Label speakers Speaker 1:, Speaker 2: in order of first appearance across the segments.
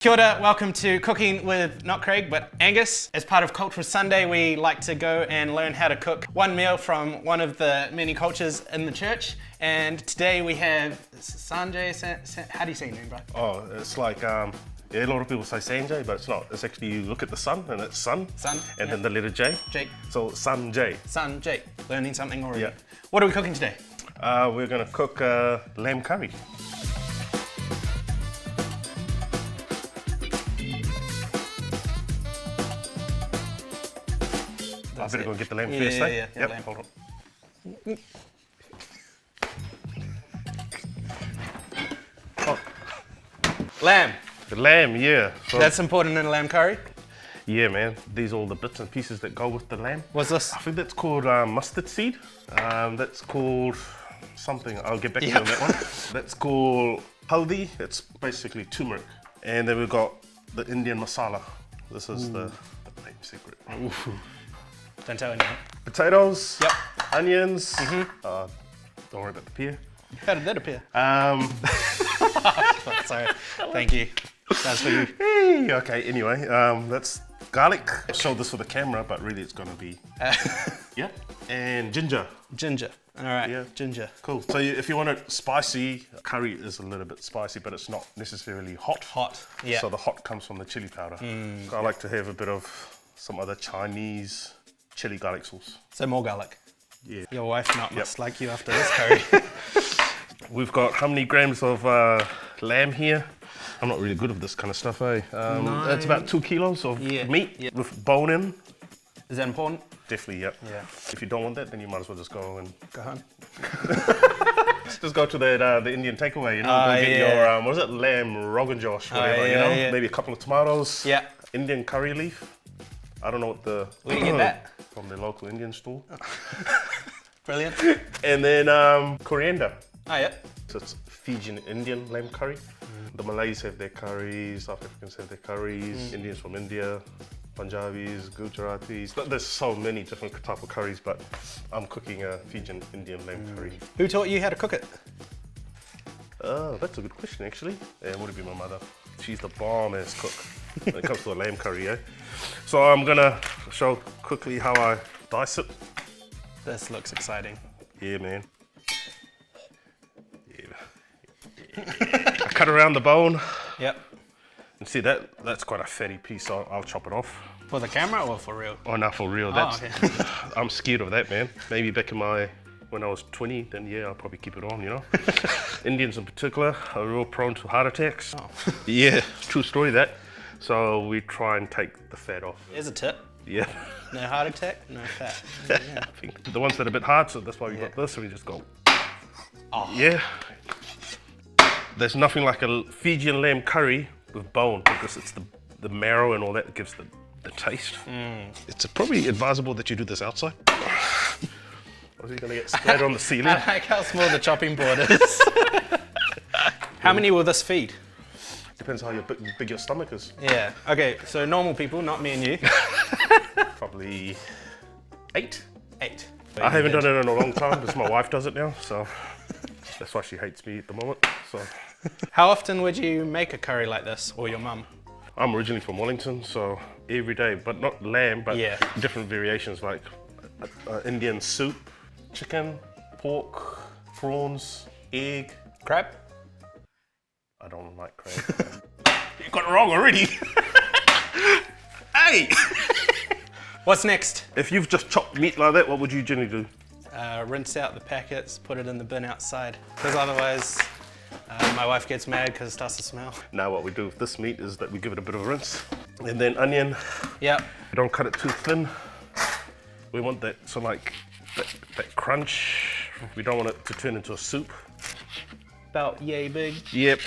Speaker 1: Kia ora, welcome to Cooking with not Craig, but Angus. As part of Cultural Sunday, we like to go and learn how to cook one meal from one of the many cultures in the church. And today we have Sanjay. How do you say your name, bro?
Speaker 2: Oh, it's like, a lot of people say Sanjay, but it's not. It's actually, you look at the sun and it's sun.
Speaker 1: Sun.
Speaker 2: And
Speaker 1: yep.
Speaker 2: then the letter J.
Speaker 1: Jake.
Speaker 2: So Sanjay.
Speaker 1: Sanjay. Learning something already.
Speaker 2: Yeah.
Speaker 1: What are we cooking today?
Speaker 2: We're gonna cook lamb curry. I better go get the lamb first,
Speaker 1: Yeah,
Speaker 2: Yep,
Speaker 1: lamb.
Speaker 2: hold on.
Speaker 1: Lamb.
Speaker 2: The lamb, yeah. So,
Speaker 1: That's important in a lamb curry.
Speaker 2: yeah, man. These are all the bits and pieces that go with the lamb.
Speaker 1: What's this?
Speaker 2: I think that's called mustard seed. That's called something. I'll get back to you on that one. That's called haldi. It's basically turmeric. And then we've got the Indian masala. This is the main secret.
Speaker 1: Don't tell anyone.
Speaker 2: Potatoes.
Speaker 1: Yep.
Speaker 2: Onions. Don't worry about the pear.
Speaker 1: How did that appear? Sorry. Thank you. That's for you.
Speaker 2: Hey, okay, anyway, that's garlic. I showed this for the camera, but really it's gonna be, yeah, and ginger.
Speaker 1: Ginger. All right.
Speaker 2: Yeah.
Speaker 1: Ginger.
Speaker 2: Cool. So if you want it spicy, curry is a little bit spicy, but it's not necessarily hot.
Speaker 1: Hot. Yeah.
Speaker 2: So the hot comes from the chili powder. So I like to have a bit of some other Chinese chili garlic sauce.
Speaker 1: So more garlic.
Speaker 2: Yeah.
Speaker 1: Your wife must like you after this curry.
Speaker 2: We've got how many grams of lamb here? I'm not really good with this kind of stuff, eh? That's about 2 kilos of meat with bone in.
Speaker 1: Is that important?
Speaker 2: Definitely, yep.
Speaker 1: Yeah.
Speaker 2: If you don't want that, then you might as well just go and
Speaker 1: Go home.
Speaker 2: just go to the Indian takeaway, you know, go get your, what is it, lamb rogan josh, whatever, you know, maybe a couple of tomatoes, Indian curry leaf. I don't know what the...
Speaker 1: Where do you get that?
Speaker 2: From the local Indian store.
Speaker 1: Brilliant.
Speaker 2: And then coriander.
Speaker 1: Oh, yeah.
Speaker 2: So it's Fijian-Indian Lamb Curry. The Malays have their curries, South Africans have their curries, Indians from India, Punjabis, Gujaratis. There's so many different type of curries, but I'm cooking a Fijian-Indian Lamb Curry.
Speaker 1: Who taught you how to cook it?
Speaker 2: Oh, that's a good question, actually. Yeah, it would be my mother. She's the bomb-ass cook when it comes to a lamb curry, eh? So I'm gonna show quickly how I dice it.
Speaker 1: This looks exciting.
Speaker 2: Yeah, man. I cut around the bone.
Speaker 1: Yep.
Speaker 2: And see, that's quite a fatty piece, so I'll chop it off.
Speaker 1: For the camera or for real?
Speaker 2: Oh, no, for real. That's, I'm scared of that, man. Maybe back in when I was 20, then yeah, I'll probably keep it on, you know? Indians in particular are real prone to heart attacks.
Speaker 1: Oh.
Speaker 2: Yeah, true story that. So we try and take the fat off.
Speaker 1: Here's a tip.
Speaker 2: Yeah.
Speaker 1: No heart attack, no fat.
Speaker 2: I think the ones that are a bit hard, so that's why we got this, and we just go.
Speaker 1: Oh.
Speaker 2: Yeah. There's nothing like a Fijian lamb curry with bone, because it's the marrow and all that gives the taste. It's probably advisable that you do this outside. Or is he gonna get splattered on the ceiling?
Speaker 1: I like how small the chopping board is. How many will this feed?
Speaker 2: Depends how big your stomach is.
Speaker 1: Yeah. Okay, so normal people, not me and you.
Speaker 2: Probably 8.
Speaker 1: 8.
Speaker 2: I haven't done it in a long time because my wife does it now, so that's why she hates me at the moment. So.
Speaker 1: How often would you make a curry like this, or your mum?
Speaker 2: I'm originally from Wellington, so every day, but not lamb, but different variations like Indian soup, chicken, pork, prawns, egg.
Speaker 1: Crab?
Speaker 2: I don't like crab. You got it wrong already. Hey!
Speaker 1: What's next?
Speaker 2: If you've just chopped meat like that, what would you generally do?
Speaker 1: Rinse out the packets, put it in the bin outside, because otherwise my wife gets mad because it starts to smell.
Speaker 2: Now what we do with this meat is that we give it a bit of a rinse. And then onion.
Speaker 1: Yep.
Speaker 2: Don't cut it too thin. We want that, so like, that crunch. We don't want it to turn into a soup.
Speaker 1: About yay big.
Speaker 2: Yep.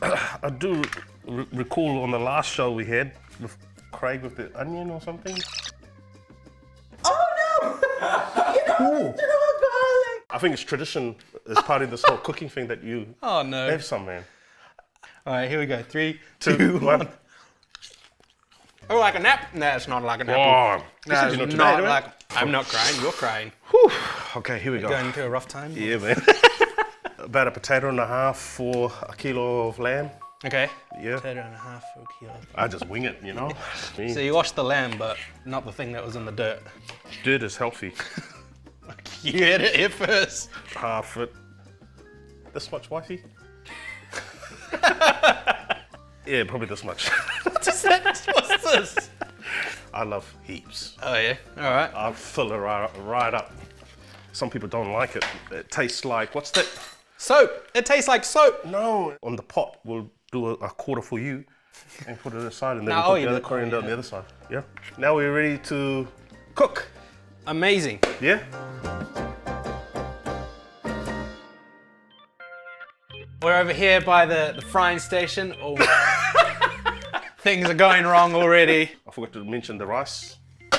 Speaker 2: I do recall on the last show we had with Craig with the onion or something.
Speaker 1: Oh no!
Speaker 2: I think it's tradition as part of this whole cooking thing that you have some, man.
Speaker 1: All right, here we go. 3, 2, 1. Oh, like a nap? No, it's not like a nap.
Speaker 2: Oh,
Speaker 1: no, it's not like. I'm not crying. You're crying.
Speaker 2: Whew. Okay, here we go.
Speaker 1: Going through a rough time.
Speaker 2: Yeah, man. About a potato and a half for a kilo of lamb.
Speaker 1: Okay.
Speaker 2: Yeah.
Speaker 1: Potato and a half for a kilo.
Speaker 2: I just wing it, you know. Me.
Speaker 1: So you washed the lamb, but not the thing that was in the dirt.
Speaker 2: Dirt is healthy.
Speaker 1: You had it here first.
Speaker 2: Half it. This much, wifey? Yeah, probably this much.
Speaker 1: What's this?
Speaker 2: I love heaps.
Speaker 1: Oh yeah. All right.
Speaker 2: I'll fill it right up. Some people don't like it. It tastes like, what's that?
Speaker 1: Soap. It tastes like soap.
Speaker 2: No. On the pot, we'll do a quarter for you and put it aside, and then
Speaker 1: No,
Speaker 2: we'll put
Speaker 1: you
Speaker 2: the other
Speaker 1: do-
Speaker 2: coriander
Speaker 1: yeah.
Speaker 2: on the other side. Yeah. Now we're ready to cook.
Speaker 1: Amazing.
Speaker 2: Yeah?
Speaker 1: We're over here by the frying station. Oh, things are going wrong already.
Speaker 2: I forgot to mention the rice.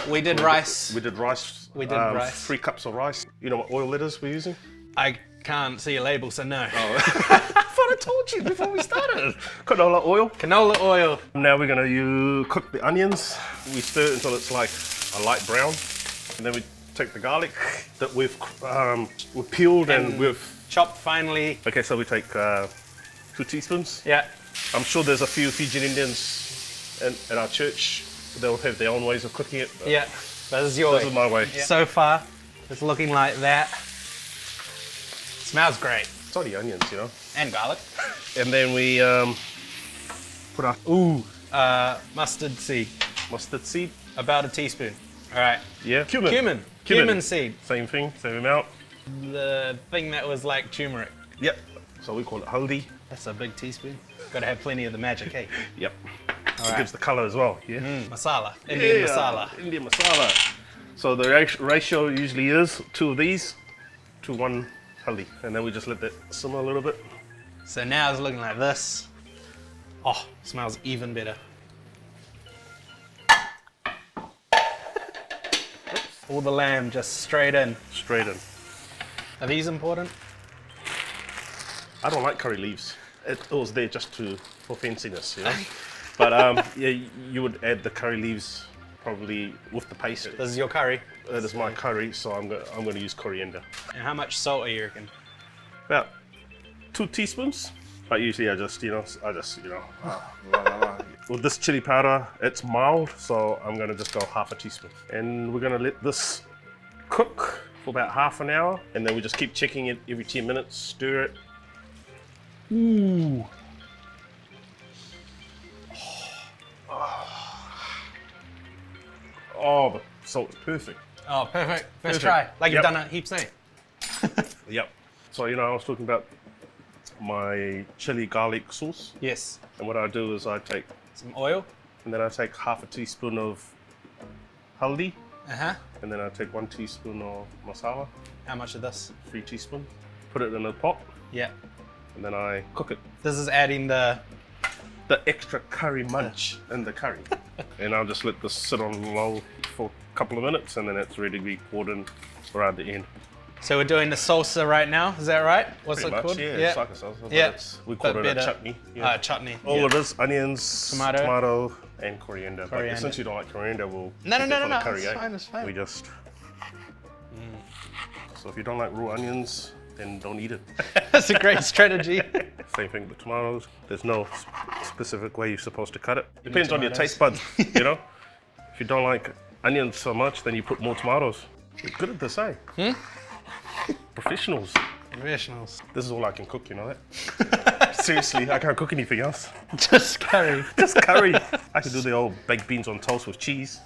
Speaker 1: We did rice.
Speaker 2: We did rice.
Speaker 1: We did rice.
Speaker 2: 3 cups of rice. You know what oil it is we're using?
Speaker 1: I can't see a label, so no.
Speaker 2: I thought I told you before we started. Canola oil.
Speaker 1: Canola oil.
Speaker 2: Now we're gonna cook the onions. We stir it until it's like a light brown, and then we take the garlic that we've peeled and we've.
Speaker 1: Chopped finely.
Speaker 2: Okay, so we take 2 teaspoons.
Speaker 1: Yeah.
Speaker 2: I'm sure there's a few Fijian Indians in our church. They'll have their own ways of cooking it. But
Speaker 1: Yeah. This is your
Speaker 2: This is my way.
Speaker 1: Yeah. So far, it's looking like that. Smells great.
Speaker 2: It's only onions, you know.
Speaker 1: And garlic.
Speaker 2: And then we put our
Speaker 1: Mustard seed.
Speaker 2: mustard seed.
Speaker 1: About a teaspoon. All right.
Speaker 2: Yeah. Cumin.
Speaker 1: Cumin seed.
Speaker 2: Same thing, same amount.
Speaker 1: The thing that was like turmeric.
Speaker 2: Yep. So we call it haldi.
Speaker 1: That's a big teaspoon. Got to have plenty of the magic, eh?
Speaker 2: Yep. It
Speaker 1: right.
Speaker 2: gives the color as well. Yeah.
Speaker 1: Masala. Indian masala.
Speaker 2: Indian masala. So the ratio usually is 2 of these to 1 haldi, and then we just let that simmer a little bit.
Speaker 1: So now it's looking like this. Oh, smells even better. All the lamb just straight in.
Speaker 2: Straight in.
Speaker 1: Are these important?
Speaker 2: I don't like curry leaves. It was there just for fanciness, you know. But yeah, you would add the curry leaves probably with the paste.
Speaker 1: This is your curry.
Speaker 2: That is my curry, so I'm going to use coriander.
Speaker 1: And how much salt are you reckon?
Speaker 2: About 2 teaspoons. But usually I just, you know. With this chili powder, it's mild, so I'm gonna just go half a teaspoon. And we're gonna let this cook for about half an hour, and then we just keep checking it every 10 minutes, stir it. Ooh. Oh, the salt is perfect.
Speaker 1: Oh, perfect. First
Speaker 2: Perfect.
Speaker 1: try. Like you've
Speaker 2: Yep.
Speaker 1: done it heaps, eh?
Speaker 2: Yep. So, you know, I was talking about my chili garlic sauce.
Speaker 1: Yes.
Speaker 2: And what I do is I take,
Speaker 1: Some oil.
Speaker 2: and then I take half a teaspoon of haldi,
Speaker 1: Uh-huh.
Speaker 2: and then I take 1 teaspoon of masala,
Speaker 1: How much of this?
Speaker 2: 3 teaspoons, put it in a pot,
Speaker 1: Yeah.
Speaker 2: and then I cook it.
Speaker 1: This is adding the...
Speaker 2: The extra curry munch in the curry. And I'll just let this sit on low for a couple of minutes, and then it's ready to be poured in around the end.
Speaker 1: So we're doing the salsa right now, is that right? What's
Speaker 2: Pretty
Speaker 1: it
Speaker 2: much,
Speaker 1: called?
Speaker 2: yeah, it's like a salsa, but
Speaker 1: Yeah.
Speaker 2: we call
Speaker 1: But
Speaker 2: it a
Speaker 1: better.
Speaker 2: chutney. Yeah.
Speaker 1: Chutney.
Speaker 2: All
Speaker 1: yeah.
Speaker 2: it is, onions,
Speaker 1: Tomato.
Speaker 2: and coriander.
Speaker 1: Coriander.
Speaker 2: But since you don't like coriander, we'll
Speaker 1: No,
Speaker 2: keep
Speaker 1: no,
Speaker 2: it
Speaker 1: no,
Speaker 2: for
Speaker 1: no,
Speaker 2: the curry,
Speaker 1: it's
Speaker 2: eh?
Speaker 1: fine, it's fine.
Speaker 2: We just... So if you don't like raw onions, then don't eat it.
Speaker 1: That's a great strategy.
Speaker 2: Same thing with tomatoes. There's no specific way you're supposed to cut it. Depends on your
Speaker 1: tomatoes.
Speaker 2: taste buds, you know? If you don't like onions so much, then you put more tomatoes. You're good at this, eh? Professionals.
Speaker 1: Professionals.
Speaker 2: This is all I can cook, you know that? Seriously, I can't cook anything else.
Speaker 1: Just curry.
Speaker 2: Just curry. I can do the old baked beans on toast with cheese.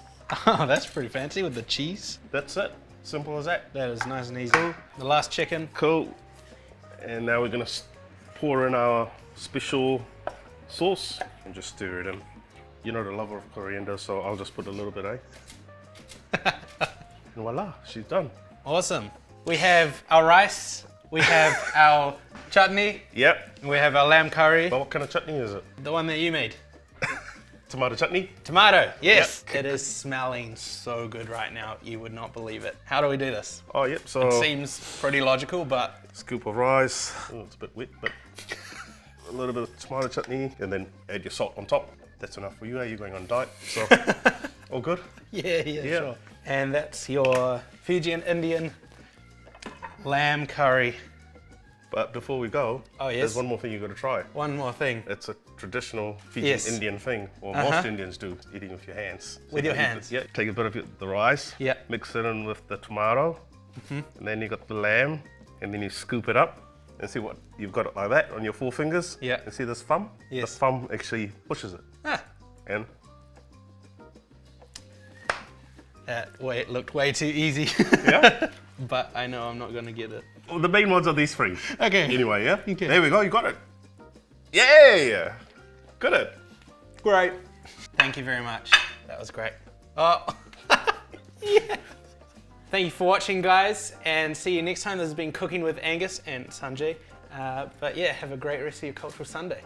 Speaker 1: Oh, that's pretty fancy with the cheese.
Speaker 2: That's it. Simple as that.
Speaker 1: That is nice and easy. The last chicken.
Speaker 2: Cool. And now we're gonna pour in our special sauce and just stir it in. You're not a lover of coriander, so I'll just put a little bit, eh? And voila, she's done.
Speaker 1: Awesome. We have our rice. We have our chutney.
Speaker 2: Yep.
Speaker 1: And we have our lamb curry.
Speaker 2: But what kind of chutney is it?
Speaker 1: The one that you made.
Speaker 2: Tomato chutney?
Speaker 1: Tomato. Yes. It is smelling so good right now. You would not believe it. How do we do this?
Speaker 2: Oh, yep. So
Speaker 1: Seems pretty logical, but
Speaker 2: scoop of rice. Oh, it's a bit wet, but a little bit of tomato chutney, and then add your salt on top. That's enough for you, eh? You're going on a diet, so all good.
Speaker 1: yeah, sure. And that's your Fijian-Indian Lamb Curry.
Speaker 2: But before we go,
Speaker 1: Oh, yes?
Speaker 2: there's one more thing you got to try.
Speaker 1: One more thing.
Speaker 2: It's a traditional
Speaker 1: Yes.
Speaker 2: Fijian-Indian thing, or most Indians do, eating with your hands. So
Speaker 1: With your
Speaker 2: you got
Speaker 1: hands.
Speaker 2: Yeah, take a bit of the rice,
Speaker 1: Yeah.
Speaker 2: mix it in with the tomato, and then you got the lamb, and then you scoop it up, and see what you've got it like that on your 4 fingers.
Speaker 1: Yeah.
Speaker 2: And see this thumb?
Speaker 1: Yes.
Speaker 2: The thumb actually pushes it.
Speaker 1: Ah,
Speaker 2: And
Speaker 1: it looked way too easy.
Speaker 2: yeah,
Speaker 1: But I know I'm not gonna get it.
Speaker 2: well, the main ones are these 3.
Speaker 1: Okay.
Speaker 2: Anyway, yeah.
Speaker 1: Okay.
Speaker 2: There we go. You got it. Yeah. Got it.
Speaker 1: Great. Thank you very much. That was great. Oh. Yeah. Thank you for watching, guys, and see you next time. This has been Cooking with Angus and Sanjay. But yeah, have a great rest of your Cultural Sunday.